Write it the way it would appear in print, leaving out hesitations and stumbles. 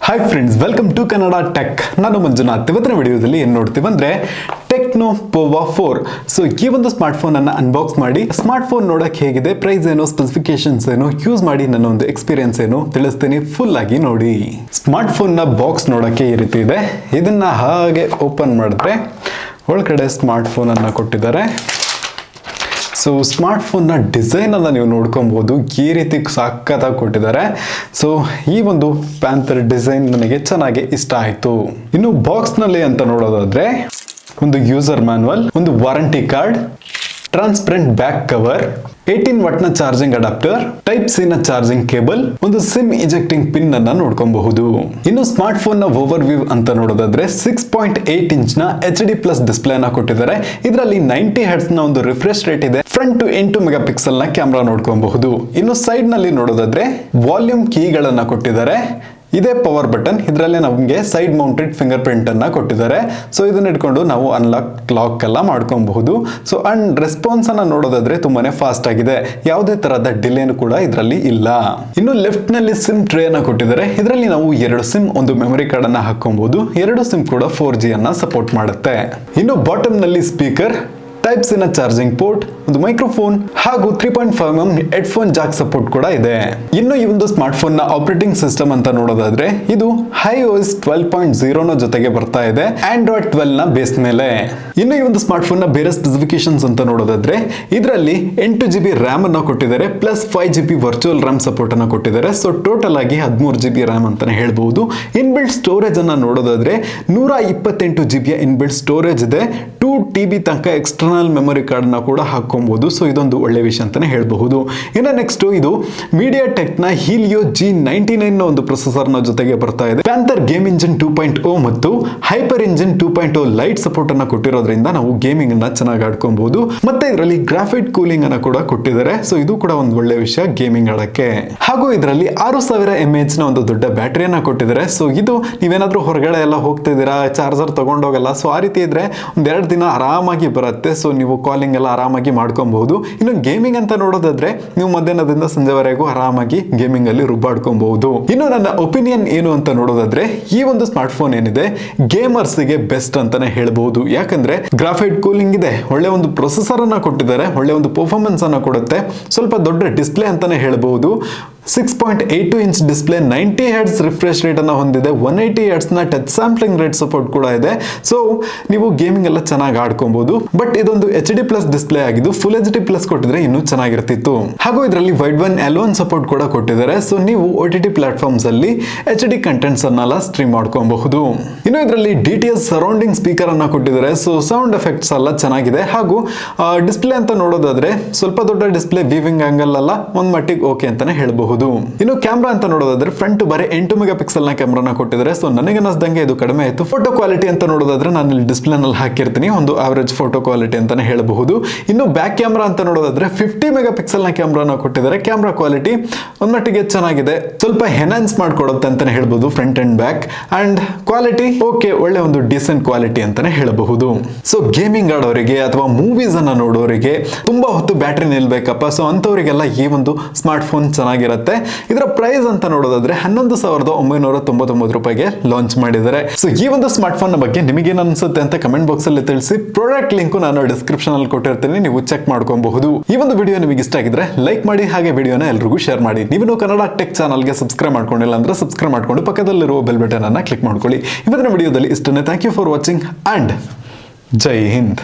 Hi friends, welcome to Kannada tech. ನಾನು ಮಂಜುನಾಥ್. ಇವತ್ತಿನ ವಿಡಿಯೋದಲ್ಲಿ ಏನು ನೋಡ್ತೀವಿ ಅಂದರೆ ಟೆಕ್ನೋ ಪೋವಾ 4. ಸೊ ಈ ಒಂದು ಸ್ಮಾರ್ಟ್ಫೋನ್ ಅನ್ನು ಅನ್ಬಾಕ್ಸ್ ಮಾಡಿ ಸ್ಮಾರ್ಟ್ ಫೋನ್ ನೋಡಕ್ಕೆ ಹೇಗಿದೆ, ಪ್ರೈಸ್ ಏನು, ಸ್ಪೆಸಿಫಿಕೇಶನ್ಸ್ ಏನು, ಯೂಸ್ ಮಾಡಿ ನನ್ನ ಒಂದು ಎಕ್ಸ್ಪೀರಿಯನ್ಸ್ ಏನು ತಿಳಿಸ್ತೀನಿ. ಫುಲ್ ಆಗಿ ನೋಡಿ. ಸ್ಮಾರ್ಟ್ ಫೋನ್ನ ಬಾಕ್ಸ್ ನೋಡಕ್ಕೆ ಈ ರೀತಿ ಇದೆ. ಇದನ್ನ ಹಾಗೆ ಓಪನ್ ಮಾಡಿದ್ರೆ ಒಳಗಡೆ ಸ್ಮಾರ್ಟ್ ಫೋನ್ ಅನ್ನು ಕೊಟ್ಟಿದ್ದಾರೆ. ಸೊ ಸ್ಮಾರ್ಟ್ಫೋನ್ನ ಡಿಸೈನನ್ನು ನೀವು ನೋಡ್ಕೊಬೋದು, ಈ ರೀತಿ ಸಖತ್ತಾಗಿ ಕೊಟ್ಟಿದ್ದಾರೆ. ಸೊ ಈ ಒಂದು ಪ್ಯಾಂಥರ್ ಡಿಸೈನ್ ನನಗೆ ಚೆನ್ನಾಗಿ ಇಷ್ಟ ಆಯಿತು. ಇನ್ನು ಬಾಕ್ಸ್ನಲ್ಲಿ ಅಂತ ನೋಡೋದಾದ್ರೆ ಒಂದು ಯೂಸರ್ ಮ್ಯಾನ್ಯುವಲ್, ಒಂದು warranty card, transparent back cover, 18 ವಾಟ್ನ ಚಾರ್ಜಿಂಗ್ ಅಡಾಪ್ಟರ್, ಟೈಪ್ ಸಿ ನ ಚಾರ್ಜಿಂಗ್ ಕೇಬಲ್, ಒಂದು ಸಿಮ್ ಇಜೆಕ್ಟಿಂಗ್ ಪಿನ್ ಅನ್ನ ನೋಡ್ಕೊಬಹುದು. ಇನ್ನು ಸ್ಮಾರ್ಟ್ ಫೋನ್ ನ ಓವರ್ ವ್ಯೂ ಅಂತ ನೋಡೋದಾದ್ರೆ 6.8 ಇಂಚ್ ನ HD+ ಡಿಸ್ಪ್ಲೇ ನ ಕೊಟ್ಟಿದ್ದಾರೆ. ಇದರಲ್ಲಿ 90 ಹರ್ಟ್ಸ್ ನ ಒಂದು ರಿಫ್ರೆಶ್ ರೇಟ್ ಇದೆ. ಫ್ರಂಟ್ ಟು 8 ಮೆಗಾ ಪಿಕ್ಸೆಲ್ ನ ಕ್ಯಾಮೆರಾ ನೋಡ್ಕೊಬಹುದು. ಇನ್ನು ಸೈಡ್ ನಲ್ಲಿ ನೋಡೋದಾದ್ರೆ ವಾಲ್ಯೂಮ್ ಕೀಗಳನ್ನ ಕೊಟ್ಟಿದ್ದಾರೆ. ಇದೇ ಪವರ್ ಬಟನ್. ಇದರಲ್ಲಿ ನಮಗೆ ಸೈಡ್ ಮೌಂಟೆಡ್ ಫಿಂಗರ್ ಪ್ರಿಂಟ್ ಅನ್ನ ಕೊಟ್ಟಿದ್ದಾರೆ. ಸೊ ಇದನ್ನ ಇಟ್ಕೊಂಡು ನಾವು ಅನ್ಲಾಕ್, ಲಾಕ್ ಎಲ್ಲ ಮಾಡ್ಕೊಬಹುದು. ಸೊ ಅಂಡ್ ರೆಸ್ಪಾನ್ಸ್ ಅನ್ನ ನೋಡೋದಾದ್ರೆ ತುಂಬಾನೇ ಫಾಸ್ಟ್ ಆಗಿದೆ. ಯಾವುದೇ ತರಹದ ಡಿಲೇನು ಕೂಡ ಇದರಲ್ಲಿ ಇಲ್ಲ. ಇನ್ನು ಲೆಫ್ಟ್ ನಲ್ಲಿ ಸಿಮ್ ಟ್ರೇ ಅನ್ನ ಕೊಟ್ಟಿದ್ದಾರೆ. ಇದರಲ್ಲಿ ನಾವು 2 ಸಿಮ್, ಒಂದು ಮೆಮೊರಿ ಕಾರ್ಡ್ ಅನ್ನ ಹಾಕೊಬಹುದು. 2 ಸಿಮ್ ಕೂಡ 4G ಅನ್ನ ಸಪೋರ್ಟ್ ಮಾಡುತ್ತೆ. ಇನ್ನು ಬಾಟಮ್ ನಲ್ಲಿ ಸ್ಪೀಕರ್, ಟೈಪ್ ಸಿ ನ ಚಾರ್ಜಿಂಗ್ ಪೋರ್ಟ್, ಒಂದು ಮೈಕ್ರೋಫೋನ್ ಹಾಗೂ 3.5mm ಹೆಡ್ಫೋನ್ ಜಾಕ್ ಸಪೋರ್ಟ್ ಕೂಡ ಇದೆ. ಇನ್ನು ಈ ಒಂದು ಸ್ಮಾರ್ಟ್ ಫೋನ್ ನ ಆಪರೇಟಿಂಗ್ ಸಿಸ್ಟಮ್ ಅಂತ ನೋಡೋದಾದ್ರೆ ಇದು iOS 12.0 ನ ಜೊತೆಗೆ ಬರ್ತಾ ಇದೆ, Android 12 ನ ಬೇಸ್ ಮೇಲೆ. ಇನ್ನು ಈ ಒಂದು ಸ್ಮಾರ್ಟ್ ಫೋನ್ ನ ಬೇರೆ ಸ್ಪೆಸಿಫಿಕೇಶನ್ಸ್ ಅಂತ ನೋಡೋದಾದ್ರೆ ಇದರಲ್ಲಿ 8GB ರ್ಯಾಮ್ ಅನ್ನ ಕೊಟ್ಟಿದ್ದಾರೆ, plus 5GB virtual RAM support ಅನ್ನ ಕೊಟ್ಟಿದ್ದಾರೆ. ಸೊ ಟೋಟಲ್ ಆಗಿ 13GB ರ್ಯಾಮ್ ಅಂತಾನೆ ಹೇಳ್ಬಹುದು. ಇನ್ಬಿಲ್ಟ್ ಸ್ಟೋರೇಜ್ ಅನ್ನ ನೋಡೋದಾದ್ರೆ 128GB ಇನ್ಬಿಲ್ಟ್ ಸ್ಟೋರೇಜ್ ಇದೆ. 2TB ತನಕ ಎಕ್ಸ್ಟರ್ನಲ್ ಮೆಮೊರಿ ಕಾರ್ಡ್ ನ ಕೂಡ ಹಾಕೊಬಹುದು. ಸೊ ಇದೊಂದು ಒಳ್ಳೆ ವಿಷಯ ಅಂತಾನೆ ಹೇಳಬಹುದು. ಇನ್ನು ನೆಕ್ಸ್ಟ್ ಇದು MediaTek ನ Helio G99 ನ ಒಂದು ಪ್ರೊಸೆಸರ್ ನ ಜೊತೆಗೆ ಬರ್ತಾ ಇದೆ. ಪ್ಯಾಂಥರ್ ಗೇಮ್ ಇಂಜಿನ್ 2.0 ಮತ್ತು ಹೈಪರ್ ಇಂಜಿನ್ 2.0 ಲೈಟ್ ಸಪೋರ್ಟ್ ಅನ್ನ ಕೊಟ್ಟಿರೋದ್ರಿಂದ ನಾವು ಗೇಮಿಂಗ್ ಅನ್ನ ಚೆನ್ನಾಗಿ ಆಡ್ಕೊಬಹುದು. ಮತ್ತೆ ಇದರಲ್ಲಿ ಗ್ರಾಫೈಟ್ ಕೂಲಿಂಗ್ ಅನ್ನ ಕೂಡ ಕೊಟ್ಟಿದ್ದಾರೆ. ಸೊ ಇದು ಕೂಡ ಒಂದು ಒಳ್ಳೆ ವಿಷಯ ಗೇಮಿಂಗ್ ಆಡಕ್ಕೆ. ಹಾಗೂ ಇದರಲ್ಲಿ 6000 mAh ನ ಒಂದು ದೊಡ್ಡ ಬ್ಯಾಟರಿಯನ್ನ ಕೊಟ್ಟಿದ್ದಾರೆ. ಸೊ ಇದು ನೀವೇನಾದ್ರೂ ಹೊರಗಡೆ ಎಲ್ಲ ಹೋಗ್ತಿದ್ದೀರಾ, ಚಾರ್ಜರ್ ತಗೊಂಡೋಗಲ್ಲ, ಸೊ ಆ ರೀತಿ ಇದ್ರೆ ಒಂದೆರಡು ದಿನ ಆರಾಮಾಗಿ ಬರುತ್ತೆ. ಸೊ ನೀವು ಕಾಲಿಂಗ್ ಎಲ್ಲ ಆರಾಮಾಗಿ ಮಾಡ್ಕೊಬಹುದು. ಇನ್ನು ಗೇಮಿಂಗ್ ಅಂತ ನೋಡೋದಾದ್ರೆ ನೀವು ಮಧ್ಯಾಹ್ನದಿಂದ ಸಂಜೆವರೆಗೂ ಆರಾಮಾಗಿ ಗೇಮಿಂಗ್ ಅಲ್ಲಿ ರುಬ್ಬಾಡ್ಕೊಬಹುದು. ಇನ್ನು ನನ್ನ ಒಪಿನಿಯನ್ ಏನು ಅಂತ ನೋಡೋದಾದ್ರೆ ಈ ಒಂದು ಸ್ಮಾರ್ಟ್ ಫೋನ್ ಏನಿದೆ ಗೇಮರ್ಸ್ ಗೆ ಬೆಸ್ಟ್ ಅಂತಾನೆ ಹೇಳ್ಬಹುದು. ಯಾಕಂದ್ರೆ ಗ್ರಾಫೈಟ್ ಕೂಲಿಂಗ್ ಇದೆ, ಒಳ್ಳೆ ಒಂದು ಪ್ರೊಸೆಸರ್ ಅನ್ನ ಕೊಟ್ಟಿದ್ದಾರೆ, ಒಳ್ಳೆ ಒಂದು ಪರ್ಫಾರ್ಮೆನ್ಸ್ ಅನ್ನ ಕೊಡುತ್ತೆ, ಸ್ವಲ್ಪ ದೊಡ್ಡ ಡಿಸ್ಪ್ಲೇ ಅಂತಾನೆ ಹೇಳ್ಬಹುದು. 6.82 inch display, 90 hertz refresh rate ಅನ್ನ ಹೊಂದಿದೆ, 180 ಹರ್ಟ್ಸ್ ನ ಟಚ್ ಸ್ಯಾಂಪ್ಲಿಂಗ್ ರೇಟ್ ಸಪೋರ್ಟ್ ಕೂಡ ಇದೆ. ಸೊ ನೀವು ಗೇಮಿಂಗ್ ಎಲ್ಲ ಚೆನ್ನಾಗಿ ಆಡ್ಕೊಬಹುದು. ಬಟ್ ಇದೊಂದು HD+ ಡಿಸ್ಪ್ಲೇ ಆಗಿದ್ದು ಫುಲ್ HD+ ಕೊಟ್ಟಿದ್ರೆ ಇನ್ನೂ ಚೆನ್ನಾಗಿರ್ತಿತ್ತು. ಹಾಗೂ ಇದರಲ್ಲಿ ವೈಡ್ ಒನ್ L1 ಸಪೋರ್ಟ್ ಕೂಡ ಕೊಟ್ಟಿದ್ದಾರೆ. ಸೊ ನೀವು OTT ಪ್ಲಾಟ್ಫಾರ್ಮ್ಸ್ ಅಲ್ಲಿ HD ಕಂಟೆಂಟ್ಸ್ ಅನ್ನೆಲ್ಲ ಸ್ಟ್ರೀಮ್ ಮಾಡ್ಕೊಬಹುದು. ಇನ್ನು ಇದರಲ್ಲಿ DTS ಸರೌಂಡಿಂಗ್ ಸ್ಪೀಕರ್ ಅನ್ನ ಕೊಟ್ಟಿದ್ದಾರೆ. ಸೊ ಸೌಂಡ್ ಎಫೆಕ್ಟ್ಸ್ ಎಲ್ಲ ಚೆನ್ನಾಗಿದೆ. ಹಾಗೂ ಡಿಸ್ಪ್ಲೇ ಅಂತ ನೋಡೋದಾದ್ರೆ ಸ್ವಲ್ಪ ದೊಡ್ಡ ಡಿಸ್ಪ್ಲೇ, ವೀವಿಂಗ್ ಆಂಗಲ್ ಎಲ್ಲ ಒಂದ್ ಮಟ್ಟಿಗೆ ಓಕೆ ಅಂತಾನೆ ಹೇಳ್ಬಹುದು. ಇನ್ನು ಕ್ಯಾಮ್ರಾ ಅಂತ ನೋಡೋದಾದ್ರೆ ಫ್ರಂಟ್ ಬರೀ 8 ಮೆಗಾ ಪಿಕ್ಸೆಲ್ ನ ಕ್ಯಾಮ್ರಾನ ಕೊಟ್ಟಿದ್ದಾರೆ. ಸೊ ನನಗೆ ಅನಿಸ್ದಂಗೆ ಇದು ಕಡಿಮೆ ಆಯ್ತು. ಫೋಟೋ ಕ್ವಾಲಿಟಿ ಅಂತ ನೋಡೋದಾದ್ರೆ ನಾನು ಇಲ್ಲಿ ಡಿಸ್ಪ್ಲೇ ನಲ್ಲಿ ಹಾಕಿರ್ತೀನಿ, ಒಂದು ಆವರೇಜ್ ಫೋಟೋ ಕ್ವಾಲಿಟಿ ಅಂತಾನೆ ಹೇಳಬಹುದು. ಇನ್ನು ಬ್ಯಾಕ್ ಕ್ಯಾಮ್ರಾ ಅಂತ ನೋಡೋದಾದ್ರೆ 50 ಮೆಗಾ ಪಿಕ್ಸೆಲ್ ನ ಕ್ಯಾಮ್ರಾನ ಕೊಟ್ಟಿದ್ದಾರೆ. ಕ್ಯಾಮ್ರಾ ಕ್ವಾಲಿಟಿ ಒಂದ್ ಮಟ್ಟಿಗೆ ಚೆನ್ನಾಗಿದೆ, ಸ್ವಲ್ಪ ಎನ್ಹಾನ್ಸ್ ಮಾಡ್ಕೊಡುತ್ತೆ ಅಂತಾನೆ ಹೇಳ್ಬಹುದು front and back. And quality okay, ಒಳ್ಳೆ ಒಂದು ಡಿಸೆಂಟ್ ಕ್ವಾಲಿಟಿ ಅಂತಾನೆ ಹೇಳಬಹುದು. ಸೊ ಗೇಮಿಂಗ್ ಆಡೋರಿಗೆ ಅಥವಾ ಮೂವೀಸ್ ಅನ್ನ ನೋಡೋರಿಗೆ ತುಂಬಾ ಹೊತ್ತು ಬ್ಯಾಟ್ರಿ ನಿಲ್ಬೇಕಪ್ಪ, ಸೊ ಅಂತವರಿಗೆಲ್ಲ ಈ ಒಂದು ಸ್ಮಾರ್ಟ್ ಫೋನ್ ಚೆನ್ನಾಗಿರುತ್ತೆ. ಇದರ ಪ್ರೈಸ್ ಅಂತ ನೋಡೋದಾದ್ರೆ 11,999 ರೂಪಾಯಿಗೆ ಲಾಂಚ್ ಮಾಡಿದ್ದಾರೆ. ಸೊ ಈ ಒಂದು ಸ್ಮಾರ್ಟ್ ಫೋನ್ ಬಗ್ಗೆ ನಿಮಗೇನು ಅನ್ಸುತ್ತೆ ಅಂತ ಕಮೆಂಟ್ ಬಾಕ್ಸ್ ಅಲ್ಲಿ ತಿಳಿಸಿ. ಪ್ರಾಡಕ್ಟ್ ಲಿಂಕ್ ನಾನು ಡಿಸ್ಕ್ರಿಪ್ಷನ್ ಅಲ್ಲಿ ಕೊಟ್ಟಿರ್ತೀನಿ, ನೀವು ಚೆಕ್ ಮಾಡ್ಕೊಬಹುದು. ಈ ಒಂದು ವಿಡಿಯೋ ನಿಮಗೆ ಇಷ್ಟ ಆಗಿದ್ರೆ ಲೈಕ್ ಮಾಡಿ, ಹಾಗೆ ವಿಡಿಯೋನ ಎಲ್ರಿಗೂ ಶೇರ್ ಮಾಡಿ. ನೀವು ಕನ್ನಡ ಟೆಕ್ ಚಾನಲ್ಗೆ ಸಬ್ಸ್ಕ್ರೈಬ್ ಮಾಡ್ಕೊಂಡಿಲ್ಲ ಅಂದ್ರೆ ಸಬ್ಸ್ಕ್ರೈಬ್ ಮಾಡ್ಕೊಂಡು ಪಕ್ಕದಲ್ಲಿರುವ ಬೆಲ್ ಬಟನ್ ಅನ್ನ ಕ್ಲಿಕ್ ಮಾಡ್ಕೊಳ್ಳಿ. ಇವತ್ತಿನ ವಿಡಿಯೋದಲ್ಲಿ ಇಷ್ಟನ್ನೇ. Thank you for watching and Jai Hind.